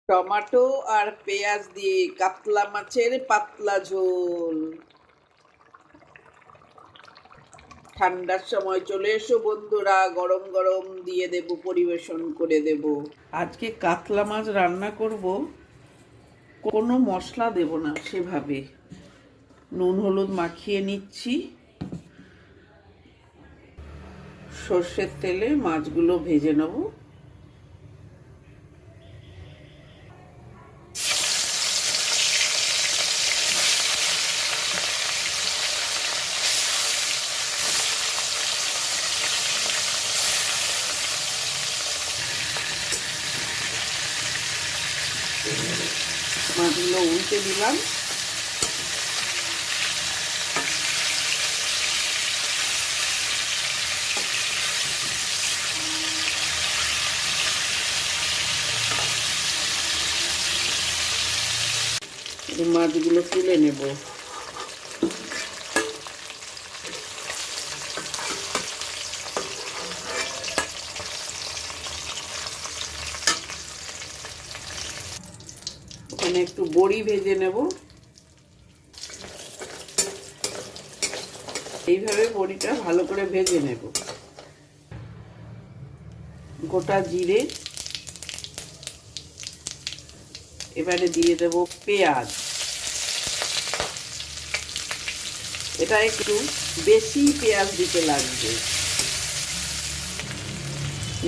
Tomato আর পেঁয়াজ দিয়ে কাতলা মাছের পাতলা ঝোল। ঠান্ডার সময় চলে এসো বন্ধুরা, গরম গরম দিয়ে দেব, পরিবেশন করে দেব। আজকে কাতলা মাছ রান্না করব, কোনো মশলা দেব না, সেভাবে নুন হলুদ মাখিয়ে নিচ্ছি। সর্ষের তেলে মাছগুলো ভেজে নেব। মাছগুলো উল্টে দিলাম। মাছগুলো তুলে নেব। ওখানে একটু বড়ি ভেজে নেব। এইভাবে বড়িটা ভালো করে ভেজে নেব। গোটা জিরে, এবারে দিয়ে দেব পেঁয়াজ। এটা একটু বেশি পেঁয়াজ দিতে লাগবে।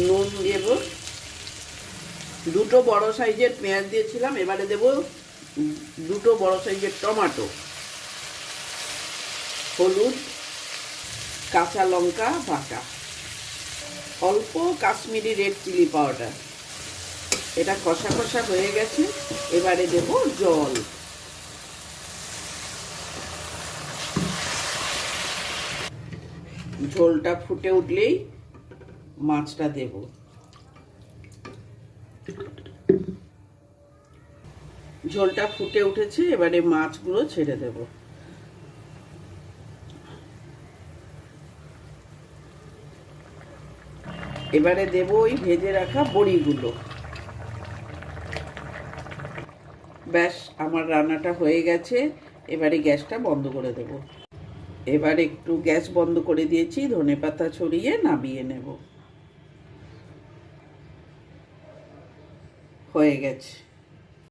নুন দেব, দুটো বড় সাইজের পেঁয়াজ দিয়েছিলাম, এবারে দেব দুটো বড় সাইজের টমেটো। হলুদ, কাঁচা লঙ্কা বাটা, অল্প কাশ্মীরি রেড চিলি পাউডার। এটা কষা কষা হয়ে গেছে, এবারে দেব জল। ঝোলটা ফুটে উঠলেই মাছটা দেব। ঝোলটা ফুটে উঠেছে, এবারে মাছগুলো ছেড়ে দেব। এবারে দেব ওই ভেজে রাখা বড়িগুলো। ব্যাস, আমার রান্নাটা হয়ে গেছে। এবারে গ্যাসটা বন্ধ করে দেব। এবার একটু গ্যাস বন্ধ করে দিয়েছি, ধনেপাতা ছড়িয়ে নামিয়ে নেব। হয়ে গেছে।